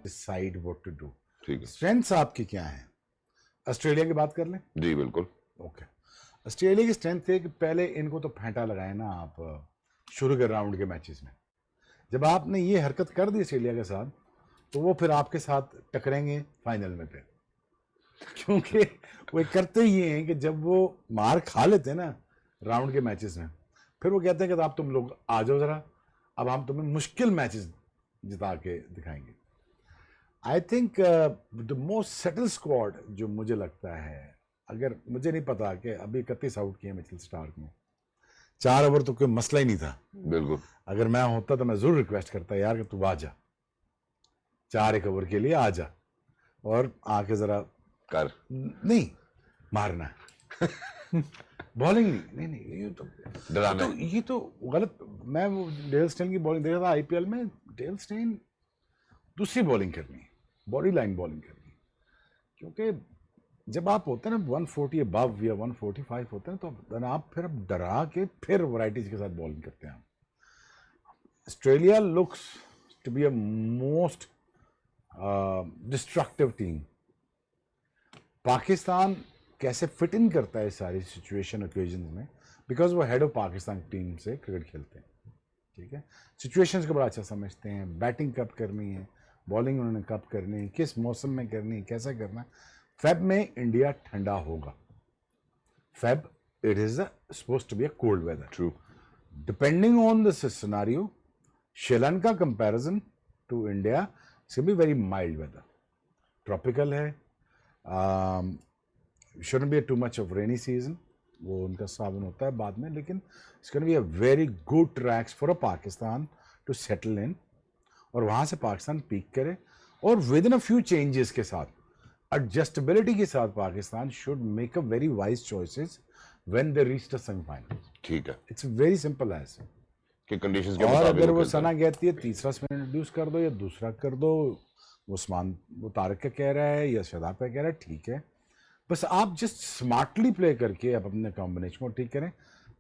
Decide what to do. ठीक है, strengths आपकी क्या हैं? ऑस्ट्रेलिया की बात कर लें। जी बिल्कुल। ओके, ऑस्ट्रेलिया की स्ट्रेंथ है कि पहले इनको तो फेंटा लगाए ना आप शुरू के राउंड के मैचेस में। जब आपने ये हरकत कर दी ऑस्ट्रेलिया के साथ, तो वो फिर आपके साथ टकरेंगे फाइनल में फिर, क्योंकि वो करते ही हैं कि जब वो मार खा लेते हैं ना राउंड के मैचेस में, फिर वो कहते हैं कि अब तुम लोग आ जाओ जरा, अब हम तुम्हें मुश्किल मैचेस जिता के दिखाएंगे। I think the most settle squad जो मुझे लगता है, अगर मुझे नहीं पता कि अभी 31 आउट किए मिचेल स्टार्क में, 4 ओवर तो कोई मसला ही नहीं था। बिल्कुल, अगर मैं होता तो मैं जरूर रिक्वेस्ट करता यार कि तू आ जा, 4 ओवर के लिए आ जा और आके जरा कर नहीं मारना बॉलिंग नहीं नहीं ये तो डराना, ये तो गलत। मैं वो डेल स्टेन की बॉलिंग देख रहा था आईपीएल में, डेल स्टेन दूसरी बॉलिंग करनी है, बॉडी लाइन बॉलिंग करनी है, क्योंकि जब आप होते हैं ना 140 अबव या 145 होते हैं तो आप फिर डरा के फिर वैरायटीज के साथ बॉलिंग करते हैं। Australia looks to be a most destructive team. Pakistan कैसे फिट इन करता है सारी सिचुएशन ओकेजन में, बिकॉज वो हेड ऑफ पाकिस्तान टीम से क्रिकेट खेलते हैं, ठीक है, सिचुएशंस को बड़ा अच्छा समझते हैं, बैटिंग कब करनी है, बॉलिंग उन्होंने कब करनी है, किस मौसम में करनी है, कैसा करना है। फेब में इंडिया ठंडा होगा, Feb it is supposed to be a cold weather, true, depending on the scenario. Sri Lanka comparison to India it's be very mild weather, tropical है, shouldn't be too much of rainy season, वो उनका सावन होता है बाद में, लेकिन it's going to be a very good tracks for a Pakistan to settle in, और वहाँ से पाकिस्तान पीक करे, और with in a few changes के साथ, एडजस्टेबिलिटी के साथ Pakistan should make a very wise choices when they reach the semifinal. ठीक है, इट्स वेरी सिंपल एज कि कंडीशंस के और मुताबिक अगर वो खेलते हैं। सना कहती है तीसरा स्पिन इंट्रोड्यूस कर दो या दूसरा कर दो, वो तारिक का कह रहा है या शादाब का कह रहा है, ठीक है, बस आप जस्ट स्मार्टली प्ले करके आप अपने कॉम्बिनेशन को ठीक करें।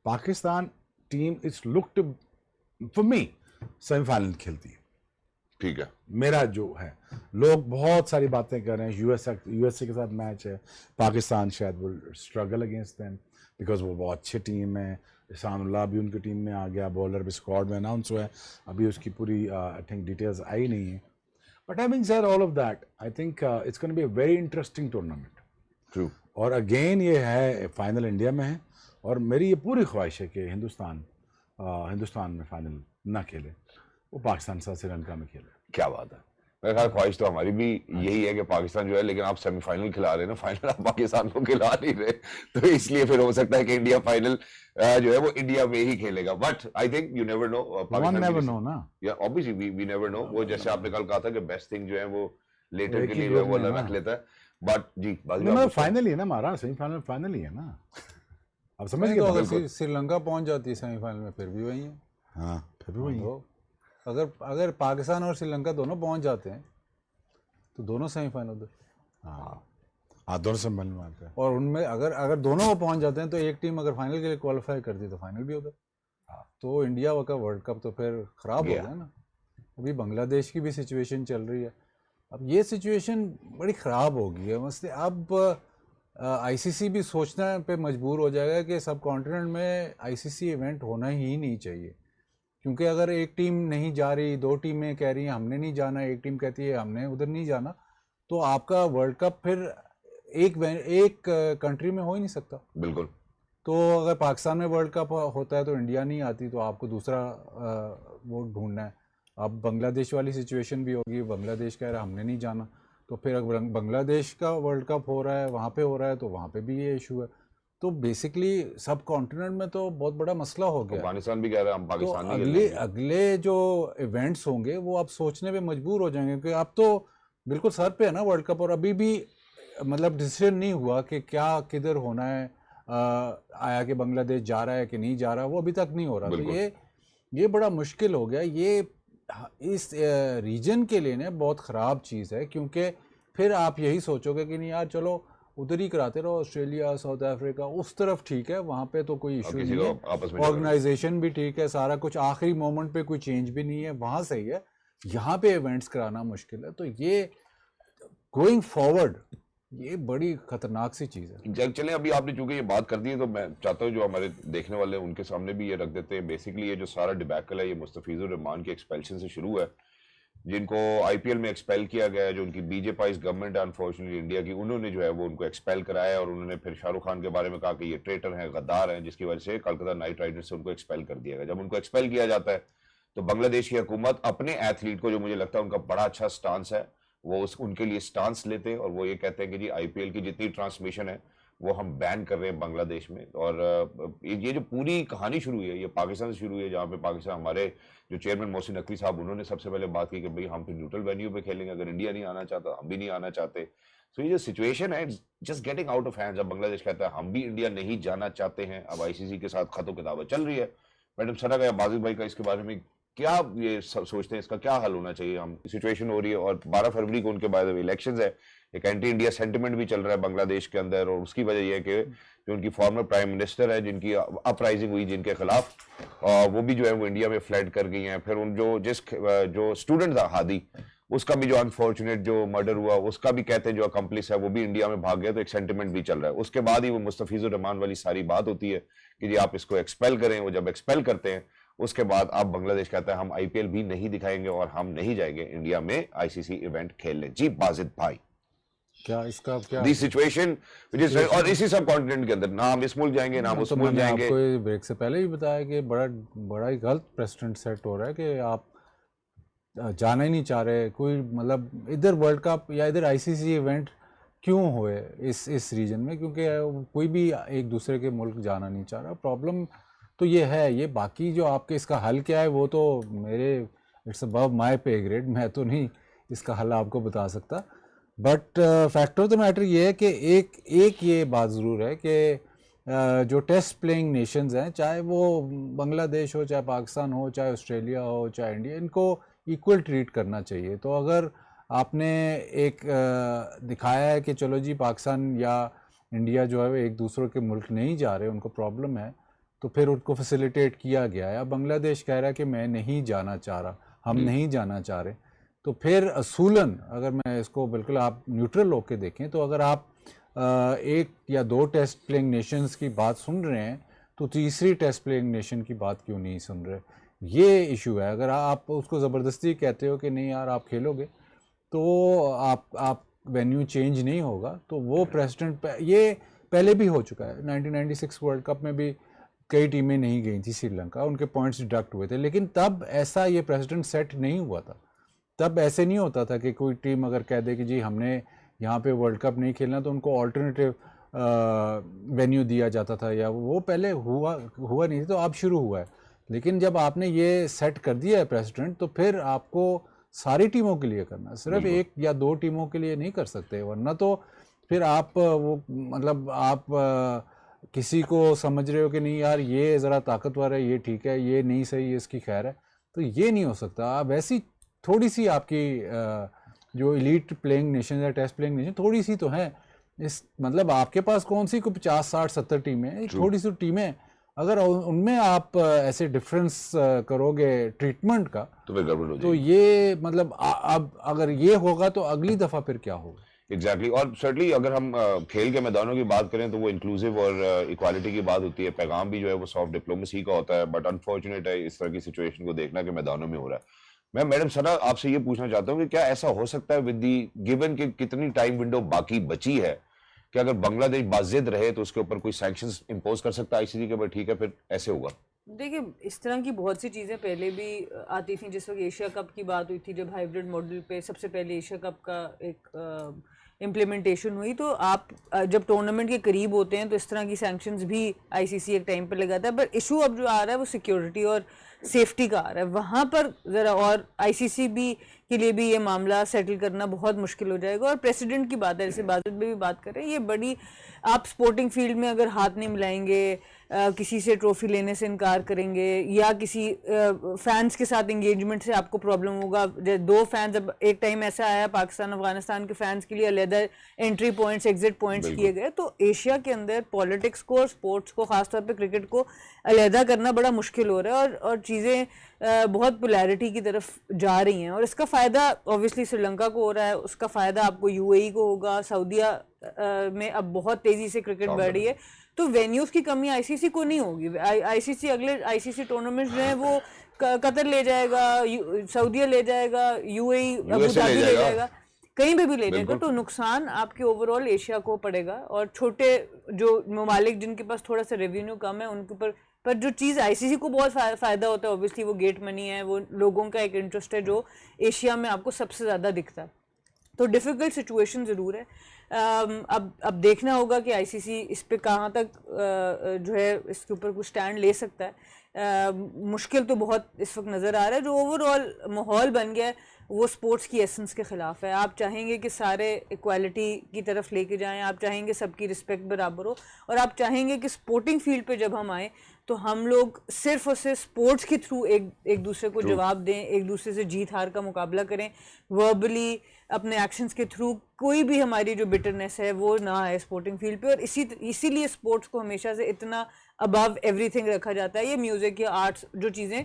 Pakistan team it's looked for me semifinal खेलती है, ठीक है, मेरा जो है। लोग बहुत सारी बातें कर रहे हैं, यूएसए के साथ मैच है, पाकिस्तान शायद वो स्ट्रगल अगेंस्ट देम बिकॉज वो बहुत अच्छी टीम है। इसानुल्लाह भी उनकी टीम में आ गया, बॉलर भी स्क्वाड में अनाउंस हुआ है, अभी उसकी पूरी आई थिंक डिटेल्स आई नहीं है, but I mean sir all of that I think it's gonna be a very interesting tournament. True, और अगेन ये है फाइनल इंडिया में है, और मेरी ये पूरी ख्वाहिश है कि हिंदुस्तान में फाइनल ना खेले, वो पाकिस्तान से श्रीलंका में खेले। क्या बात है। मेरे ख्याल ख्वाहिश तो हमारी भी यही है कि पाकिस्तान जो है, लेकिन आप सेमीफाइनल खिला रहे हैं ना, फाइनल आप पाकिस्तान को खिला नहीं रहे, तो इसलिए फिर हो सकता है कि इंडिया फाइनल जो है वो इंडिया में ही खेलेगा, but I think you never know. One never know ना, या ऑब्वियसली वी नेवर नो। वो जैसे आपने कल कहा था कि बेस्ट थिंग जो है वो लेटर एक के ही लिए जो है ग्रुप वो में है रख ना। लेता है, बट जी मतलब फाइनल ही है ना हमारा, सेमीफाइनल फाइनल ही है ना, अब समझ नहीं तो गए। अगर श्रीलंका पहुंच जाती है सेमीफाइनल में फिर भी वही है। हाँ फिर भी वही है। तो अगर पाकिस्तान और श्रीलंका दोनों पहुंच जाते हैं तो दोनों सेमीफाइनल उधर। हाँ दोनों सेमीफाइनल में आते हैं, और उनमें अगर दोनों पहुंच जाते हैं तो एक टीम अगर फाइनल के लिए क्वालिफाई करती है तो फाइनल भी उधर। तो इंडिया का वर्ल्ड कप तो फिर खराब हो गया ना। अभी बांग्लादेश की भी सिचुएशन चल रही है, अब ये सिचुएशन बड़ी ख़राब हो गई है। मसले अब आईसीसी भी सोचने पे मजबूर हो जाएगा कि सब कॉन्टिनेंट में आईसीसी इवेंट होना ही नहीं चाहिए, क्योंकि अगर एक टीम नहीं जा रही, 2 टीमें कह रही हैं हमने नहीं जाना, एक टीम कहती है हमने उधर नहीं जाना, तो आपका वर्ल्ड कप फिर एक कंट्री में हो ही नहीं सकता। बिल्कुल। तो अगर पाकिस्तान में वर्ल्ड कप होता है तो इंडिया नहीं आती, तो आपको दूसरा वो ढूंढना है। अब बांग्लादेश वाली सिचुएशन भी होगी, बांग्लादेश कह रहा है हमने नहीं जाना, तो फिर अगर बांग्लादेश का वर्ल्ड कप हो रहा है, वहाँ पे हो रहा है, तो वहाँ पे भी ये इशू है। तो बेसिकली सब कॉन्टिनेंट में तो बहुत बड़ा मसला हो गया। अफगानिस्तान भी कह रहा है हम पाकिस्तान तो नहीं अगले जो इवेंट्स होंगे वो आप सोचने पे मजबूर हो जाएंगे, क्योंकि अब तो बिल्कुल सर पे है ना वर्ल्ड कप, और अभी भी मतलब डिसीजन नहीं हुआ कि क्या किधर होना है। आया कि बांग्लादेश जा रहा है कि नहीं जा रहा, वो अभी तक नहीं हो रहा। तो ये बड़ा मुश्किल हो गया। ये इस रीजन के लिए ना बहुत ख़राब चीज़ है, क्योंकि फिर आप यही सोचोगे कि नहीं यार चलो उधर ही कराते रहो, ऑस्ट्रेलिया साउथ अफ्रीका उस तरफ ठीक है, वहाँ पे तो कोई इशू नहीं है, ऑर्गेनाइजेशन भी ठीक है, सारा कुछ, आखिरी मोमेंट पे कोई चेंज भी नहीं है, वहाँ सही है। यहाँ पे इवेंट्स कराना मुश्किल है। तो ये गोइंग फॉरवर्ड ये बड़ी खतरनाक सी चीज़ है। चलें, अभी आपने चूंकि ये बात कर दी है तो मैं चाहता हूँ जो हमारे देखने वाले हैं उनके सामने भी ये रख देते हैं। बेसिकली ये जो सारा डिबैकल है ये मुस्तफिजुर रहमान के एक्सपेल्शन से शुरू है, जिनको आईपीएल में एक्सपेल किया गया है, जो उनकी बीजेपी गवर्नमेंट है अनफॉर्चुनेटली इंडिया की, उन्होंने जो है वो उनको एक्सपेल कराया और उन्होंने फिर शाहरुख खान के बारे में कहा कि ये ट्रेटर हैं, गद्दार हैं, जिसकी वजह से कलकत्ता नाइट राइडर्स से उनको एक्सपेल कर दिया गया। जब उनको एक्सपेल किया जाता है तो बांग्लादेश की हुकूमत अपने एथलीट को, जो मुझे लगता है उनका बड़ा अच्छा स्टांस है, वो उनके लिए स्टांस लेते हैं और वो ये कहते हैं कि जी आईपीएल की जितनी ट्रांसमिशन है वो हम बैन कर रहे हैं बांग्लादेश में। और ये जो पूरी कहानी शुरू हुई है ये पाकिस्तान से शुरू हुई है, जहाँ पे पाकिस्तान हमारे जो चेयरमैन मोहसिन नकवी साहब उन्होंने सबसे पहले बात की कि भाई हम तो न्यूट्रल वेन्यू पे खेलेंगे, अगर इंडिया नहीं आना चाहता हम भी नहीं आना चाहते। तो ये जो सिचुएशन है just getting out of hands. अब बांग्लादेश कहता है हम भी इंडिया नहीं जाना चाहते हैं, अब आईसीसी के साथ खतो किताबत चल रही है। मैडम सना का बाजिद भाई का इसके बारे में क्या ये सोचते हैं, इसका क्या हल होना चाहिए? हम सिचुएशन हो रही है और 12 फरवरी को उनके बाद इलेक्शंस है, एक एंटी इंडिया सेंटिमेंट भी चल रहा है बांग्लादेश के अंदर, और उसकी वजह यह है कि जो उनकी फॉर्मर प्राइम मिनिस्टर है जिनकी अपराइजिंग हुई जिनके खिलाफ, वो भी जो है वो इंडिया में फ्लड कर गई हैं। फिर उन जो स्टूडेंट था हादी, उसका भी जो अनफॉर्चुनेट जो मर्डर हुआ उसका भी कहते हैं जो अकम्प्लिस है वो भी इंडिया में भाग गया, तो एक सेंटिमेंट भी चल रहा है। उसके बाद ही वो मुस्तफिजुर रहमान वाली सारी बात होती है कि जी आप इसको एक्सपेल करें। वो जब एक्सपेल करते हैं उसके बाद आप बांग्लादेश कहता है हम आईपीएल भी नहीं दिखाएंगे और हम नहीं जाएंगे इंडिया में आईसीसी इवेंट खेलने। जी बाजिद भाई, क्या इसका क्या दी सिचुएशन और इसी सब कॉन्टिनेंट के अंदर ना हम इस मुल्क जाएंगे ना हम उस मुल्क जाएंगे। आपको ब्रेक से पहले ही बताया कि बड़ा ही गलत प्रेसिडेंट सेट हो रहा है कि आप जाना ही नहीं चाह रहे कोई, मतलब इधर वर्ल्ड कप या इधर आईसीसी इवेंट क्यों हुए इस रीजन में, क्योंकि कोई भी एक दूसरे के मुल्क जाना नहीं चाह रहा। प्रॉब्लम तो ये है, ये बाकी जो आपके इसका हल क्या है वो तो मेरे इट्स अबव माय पे ग्रेड, मैं तो नहीं इसका हल आपको बता सकता। But fact of the matter ये है कि एक ये बात ज़रूर है कि जो टेस्ट प्लेइंग नेशंस हैं, चाहे वो बांग्लादेश हो, चाहे पाकिस्तान हो, चाहे ऑस्ट्रेलिया हो, चाहे इंडिया, इनको इक्वल ट्रीट करना चाहिए। तो अगर आपने एक दिखाया है कि चलो जी पाकिस्तान या इंडिया जो है वो एक दूसरे के मुल्क नहीं जा रहे, उनको प्रॉब्लम है, तो फिर उनको फैसिलिटेट किया गया है। अब बांग्लादेश कह रहा है कि मैं नहीं जाना चाह रहा, हम नहीं जाना चाह रहे, तो फिर असूलन अगर मैं इसको बिल्कुल आप न्यूट्रल होकर देखें तो अगर आप एक या दो टेस्ट प्लेइंग नेशंस की बात सुन रहे हैं तो तीसरी टेस्ट प्लेइंग नेशन की बात क्यों नहीं सुन रहे, ये इशू है। अगर आप उसको ज़बरदस्ती कहते हो कि नहीं यार आप खेलोगे तो आप वेन्यू चेंज नहीं होगा, तो वो प्रेसिडेंट ये पहले भी हो चुका है। 1996 वर्ल्ड कप में भी कई टीमें नहीं गई थी श्रीलंका, उनके पॉइंट्स डिडक्ट हुए थे, लेकिन तब ऐसा ये प्रेसिडेंट सेट नहीं हुआ था। तब ऐसे नहीं होता था कि कोई टीम अगर कह दे कि जी हमने यहाँ पे वर्ल्ड कप नहीं खेलना तो उनको ऑल्टरनेटिव वेन्यू दिया जाता था, या वो पहले हुआ नहीं था, तो अब शुरू हुआ है। लेकिन जब आपने ये सेट कर दिया है प्रेसिडेंट, तो फिर आपको सारी टीमों के लिए करना, सिर्फ एक या दो टीमों के लिए नहीं कर सकते, वरना तो फिर आप वो मतलब आप किसी को समझ रहे हो कि नहीं यार ये ज़रा ताकतवर है, ये ठीक है, ये नहीं सही है, इसकी खैर है, तो ये नहीं हो सकता। आप ऐसी थोड़ी सी आपकी जो एलीट प्लेइंग नेशन या टेस्ट प्लेइंग नेशन थोड़ी सी तो है, इस मतलब आपके पास कौन सी को 50, 60, 70 टीमें, थोड़ी सी टीमें, अगर उनमें आप ऐसे डिफरेंस करोगे ट्रीटमेंट का तो फिर गड़बड़ हो जाएगी। तो ये मतलब अब अगर ये होगा तो अगली दफ़ा फिर क्या होगा। एग्जैक्टली और सर्टनली अगर हम खेल के मैदानों की बात करें तो वो इंक्लूसिव और इक्वालिटी की बात होती है, पैगाम भी जो है वो सॉफ्ट डिप्लोमेसी का होता है, बट अनफॉर्चुनेट है इस तरह की सिचुएशन को देखना कि मैदानों में हो रहा है। मैं मैडम सना आपसे ये पूछना चाहता हूँ कि क्या ऐसा हो सकता है विद दी गिवन कि कितनी टाइम विंडो बाकी बची है कि अगर बांग्लादेश बाजिद रहे तो उसके ऊपर कोई सैंक्शंस इंपोज कर सकता है आईसीसी के ऊपर, ठीक है फिर ऐसे होगा? देखिए इस तरह की बहुत सी चीज़ें पहले भी आती थी। जिस वक्त एशिया कप की बात हुई थी, जब हाइब्रिड मॉडल पे सबसे पहले एशिया कप का एक इम्प्लीमेंटेशन हुई, तो आप जब टूर्नामेंट के करीब होते हैं तो इस तरह की सैंक्शंस भी आईसीसी एक टाइम पर लगाता है। बट इशू अब जो आ रहा है वो सिक्योरिटी और सेफ्टी का आ रहा है, वहाँ पर ज़रा और आईसीसी भी के लिए भी ये मामला सेटल करना बहुत मुश्किल हो जाएगा। और प्रेसिडेंट की बात है, जैसे बाजिद में भी बात कर रहे हैं, ये बड़ी आप स्पोर्टिंग फील्ड में अगर हाथ नहीं मिलाएंगे, किसी से ट्रॉफी लेने से इनकार करेंगे, या किसी फैंस के साथ इंगेजमेंट से आपको प्रॉब्लम होगा। दो फैंस, अब एक टाइम ऐसा आया पाकिस्तान अफगानिस्तान के फैंस के लिए अलग एंट्री पॉइंट्स, एग्जिट पॉइंट्स किए गए। तो एशिया के अंदर पॉलिटिक्स को और स्पोर्ट्स को, खासतौर पे क्रिकेट को अलहदा करना बड़ा मुश्किल हो रहा है। और चीज़ें बहुत पोलैरिटी की तरफ जा रही हैं और इसका फ़ायदा ऑब्वियसली श्रीलंका को हो रहा है, उसका फ़ायदा आपको यूएई को होगा, सऊदीया में अब बहुत तेज़ी से क्रिकेट बढ़ रही है, तो वेन्यूज़ की कमी आईसीसी को नहीं होगी। आईसीसी अगले आईसीसी टूर्नामेंट्स जो हैं वो कतर ले जाएगा, सऊदीया ले जाएगा, यूएई अबू धाबी ले जाएगा, कहीं पे भी ले जाएगा, तो नुकसान आपके ओवरऑल एशिया को पड़ेगा। और छोटे जो ममालिक जिनके पास थोड़ा सा रेवेन्यू कम है उनके ऊपर, पर जो चीज़ आईसीसी को बहुत फ़ायदा होता है ऑब्वियसली वो गेट मनी है, वो लोगों का एक इंटरेस्ट है जो एशिया में आपको सबसे ज़्यादा दिखता है। तो डिफ़िकल्ट सिचुएशन ज़रूर है। अब देखना होगा कि आईसीसी इस पे कहाँ तक जो है इसके ऊपर कुछ स्टैंड ले सकता है। मुश्किल तो बहुत इस वक्त नज़र आ रहा है। जो ओवरऑल माहौल बन गया है वो स्पोर्ट्स की एसेंस के ख़िलाफ़ है। आप चाहेंगे कि सारे इक्वालिटी की तरफ लेके जाएं, आप चाहेंगे सबकी रिस्पेक्ट बराबर हो, और आप चाहेंगे कि स्पोर्टिंग फील्ड पे जब हम आएँ तो हम लोग सिर्फ और सिर्फ स्पोर्ट्स के थ्रू एक दूसरे को जवाब दें, एक दूसरे से जीत हार का मुकाबला करें, वर्बली अपने एक्शंस के थ्रू कोई भी हमारी जो बिटरनेस है वो ना आए स्पोर्टिंग फील्ड पे। और इसीलिए स्पोर्ट्स को हमेशा से इतना अबव एवरीथिंग रखा जाता है। ये म्यूज़िक या आर्ट्स जो चीज़ें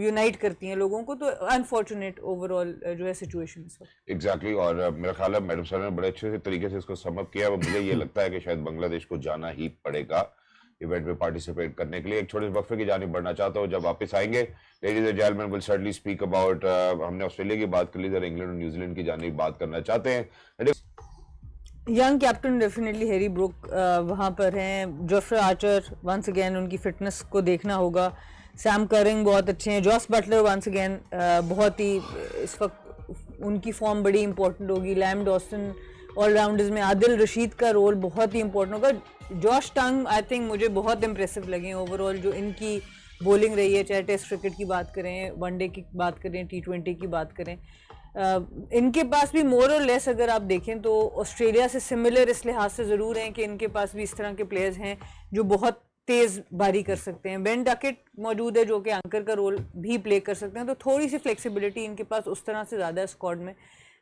यूनाइट करती हैं लोगों को, तो अनफॉर्चुनेट ओवरऑल जो है सिचुएशन इस वक्त। एग्जैक्टली और मेरा ख्याल है मैडम सर ने बड़े अच्छे से तरीके से इसको समअप किया। मुझे ये लगता है कि शायद बांग्लादेश को जाना ही पड़ेगा इवेंट में पार्टिसिपेट करने के लिए। एक छोटे से वक्फे की जानिब बढ़ना चाहता हूँ। जब वापस आएंगे ladies and gentleman will certainly speak about, हमने ऑस्ट्रेलिया की बात कर ली, जरा इंग्लैंड और न्यूजीलैंड की जानिब बात करना चाहते हैं। Young captain definitely Harry Brook वहाँ पर हैं, जोफ्रे आर्चर वंस अगेन उनकी फिटनेस को देखना होगा, सैम करिंग बहुत अच्छे हैं, जॉस बटलर वंस अगेन बहुत ही इस वक्त उनकी फॉर्म बड़ी इंपॉर्टेंट होगी, लैम डॉसन ऑलराउंडर्स में आदिल रशीद का रोल बहुत ही इंपॉर्टेंट होगा। जॉश टंग आई थिंक मुझे बहुत इंप्रेसिव लगे ओवरऑल जो इनकी बॉलिंग रही है, चाहे टेस्ट क्रिकेट की बात करें, वनडे की बात करें, T20 की बात करें। इनके पास भी मोर और लेस अगर आप देखें तो ऑस्ट्रेलिया से सिमिलर इस लिहाज से ज़रूर हैं कि इनके पास भी इस तरह के प्लेयर्स हैं जो बहुत तेज़ बारी कर सकते हैं। बेन डकेट मौजूद है जो कि एंकर का रोल भी प्ले कर सकते हैं, तो थोड़ी सी फ्लेक्सिबिलिटी इनके पास उस तरह से ज़्यादा है स्क्वाड में।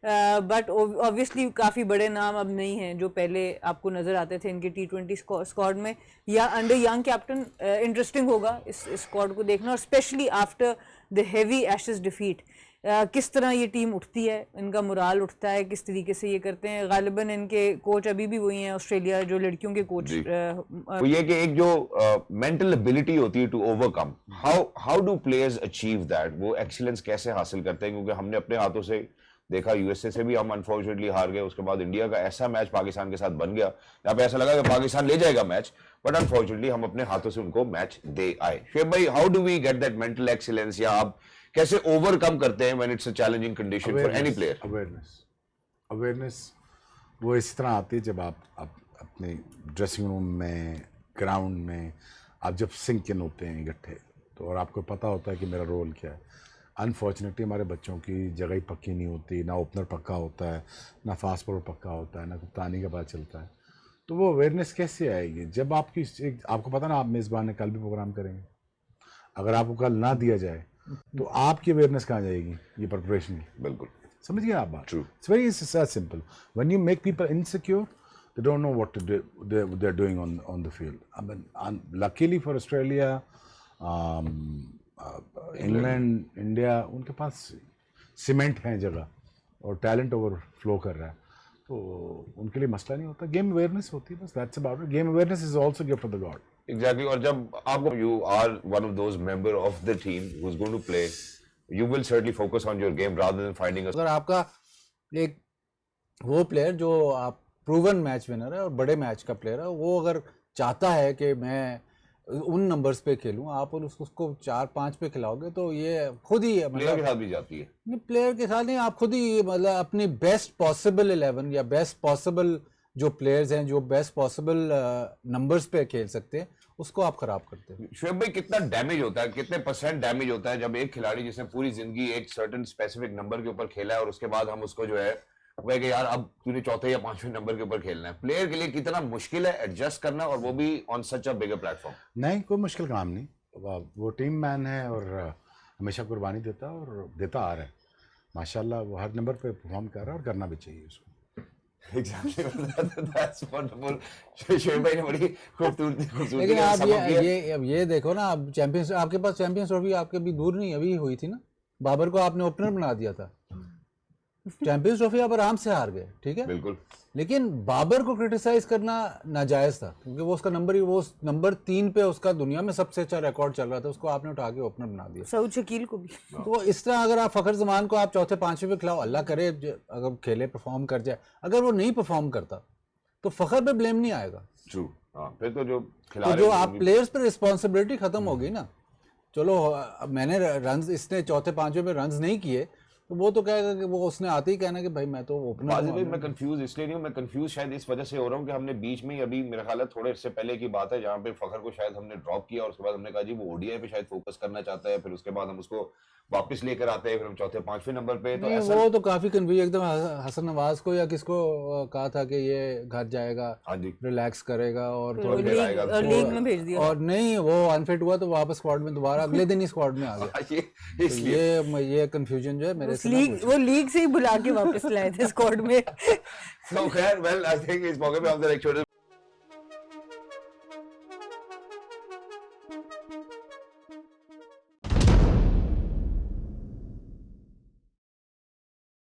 बट ऑब्वियसली काफ़ी बड़े नाम अब नहीं हैं जो पहले आपको नज़र आते थे इनके T20 स्क्वाड में या अंडर यंग कैप्टन। इंटरेस्टिंग होगा इस स्क्वाड को देखना, और specially after the heavy ashes defeat किस तरह ये टीम उठती है, इनका मुराल उठता है, किस तरीके से ये करते हैं। गालिबन इनके कोच अभी भी वही हैं ऑस्ट्रेलिया जो लड़कियों के कोच। वो ये कि एक जो मेंटल एबिलिटी होती है to overcome, how do players achieve that, वो एक्सीलेंस कैसे हासिल करते हैं? क्योंकि हमने अपने हाथों से देखा, यूएसए से भी हम अनफॉर्चुनेटली हार गए, उसके बाद इंडिया का ऐसा मैच पाकिस्तान के साथ बन गया यहाँ पे ऐसा लगा कि पाकिस्तान ले जाएगा मैच, बट अनफॉर्चुनेटली हम अपने हाथों से उनको मैच दे आए। शेब भाई, how do we get that mental excellence, या आप कैसे ओवरकम करते हैं when it's a challenging condition for any player? Awareness वो इस तरह आती है जब आप अपने ड्रेसिंग रूम में, ग्राउंड में आप जब सिंक इन होते हैं इकट्ठे, तो और आपको पता होता है कि मेरा रोल क्या है। अनफॉर्चुनेटली हमारे बच्चों की जगह ही पक्की नहीं होती, ना ओपनर पक्का होता है, ना फास्ट बॉलर पक्का होता है, ना कप्तानी का पता चलता है। तो वो अवेयरनेस कैसे आएगी जब आपको पता ना आप मेज़बान ने कल भी प्रोग्राम करेंगे, अगर आपको कल ना दिया जाए तो आपकी अवेयरनेस कहाँ जाएगी ये प्रिपरेशन की? बिल्कुल, समझिए आप बात। True. It's very simple. When you make people insecure, they don't know what to do. They're doing on the field. I mean, luckily for Australia, England, India, उनके पास सीमेंट है जगह और टैलेंट ओवरफ्लो कर रहा है, तो उनके लिए मसला नहीं होता। गेम अवेयरनेस होती है बस, that's about it. Game awareness is also gift of the God. Exactly. और जब आप you are one of those member of the team who is going to play, you will certainly focus on your game rather than finding अगर आपका एक वो player जो आप proven match winner है और बड़े मैच का प्लेयर है, वो अगर चाहता है कि मैं उन नंबर्स पे खेलूं, आप और उसको 4-5 पे खिलाओगे तो ये खुद ही प्लेयर के साथ भी जाती है। नहीं, प्लेयर के साथ नहीं, आप खुद ही मतलब अपनी बेस्ट पॉसिबल 11 या बेस्ट पॉसिबल जो प्लेयर्स हैं जो बेस्ट पॉसिबल नंबर्स पे खेल सकते हैं, उसको आप खराब करते हैं। शुएब भाई, कितना डैमेज होता है, कितने परसेंट डैमेज होता है जब एक खिलाड़ी जिसने पूरी जिंदगी एक सर्टेन स्पेसिफिक नंबर के ऊपर खेला है और उसके बाद हम उसको जो है वह कि यार अब तूने चौथे या पांचवें नंबर के ऊपर खेलना है। प्लेयर के लिए कितना मुश्किल है एडजस्ट करना, और वो भी on such a bigger platform. नहीं, कोई मुश्किल काम नहीं, वो टीम मैन है और हमेशा कुर्बानी देता और देता आ रहा है। माशाल्लाह वो हर नंबर पे परफॉर्म कर रहा है और करना भी चाहिए उसको। Exactly, that's wonderful. शोएब भाई ने बड़ी खूबसूरती लेकिन के आप sum up किया। ये देखो ना, अब चैंपियंस आपके पास चैंपियंस ट्रॉफी आपके भी दूर नहीं अभी हुई थी ना, बाबर को आपने ओपनर बना दिया था, चैंपियंस ट्रॉफी आप आराम से हार गए, ठीक है, बिल्कुल। लेकिन बाबर को क्रिटिसाइज करना नाजायज था क्योंकि वो उसका नंबर 3 पे उसका दुनिया में सबसे अच्छा रिकॉर्ड चल रहा था, उसको आपने उठा के ओपनर बना दिया। सऊद शकील को भी तो इस तरह अगर आप फखर जमान को आप चौथे पांचवें पे खिलाओ, अल्लाह करे अगर खेले परफॉर्म कर जाए, अगर वो नहीं परफॉर्म करता तो फखर पे ब्लेम नहीं आएगा। ट्रू, हाँ, फिर तो जो तो खिलाड़ी जो आप प्लेयर्स पे रिस्पॉन्सिबिलिटी खत्म हो गई ना, चलो अब मैंने रन्स इसने चौथे पांचवें पे रन्स नहीं किए तो वो तो कहेगा कि वो उसने आते ही कहना कि भाई मैं तो ओपनर बाजी भाई हूं। मैं कंफ्यूज इसलिए नहीं हूँ, मैं कंफ्यूज शायद इस वजह से हो रहा हूँ कि हमने बीच में ही अभी मेरा ख्याल है थोड़े से पहले की बात है जहाँ पे फखर को शायद हमने ड्रॉप किया और उसके बाद हमने कहा जी वो ओडीआई पे शायद फोकस करना चाहता है, फिर उसके बाद हम उसको वापस लेकर आते हैं, फिर हम चौथे पांचवें नंबर पे। तो नहीं, ऐसा वो तो काफी कन्फ्यूज एकदम हसन नवाज को या किसको कहा था कि ये घर जाएगा, हाँ जी, रिलैक्स करेगा और थोड़ी देर आएगा तो- लीग में भेज दिया और नहीं वो अनफिट हुआ तो वापस स्क्वाड में दोबारा अगले दिन ही स्क्वाड में आ गया। ये इसलिए ये कंफ्यूजन जो है मेरे से ना लीग पूछो। वो लीग से ही बुला के वापस लाए थे स्क्वाड में। तो खैर वेल आई थिंक इस मौके पे हम जरा एक छोटे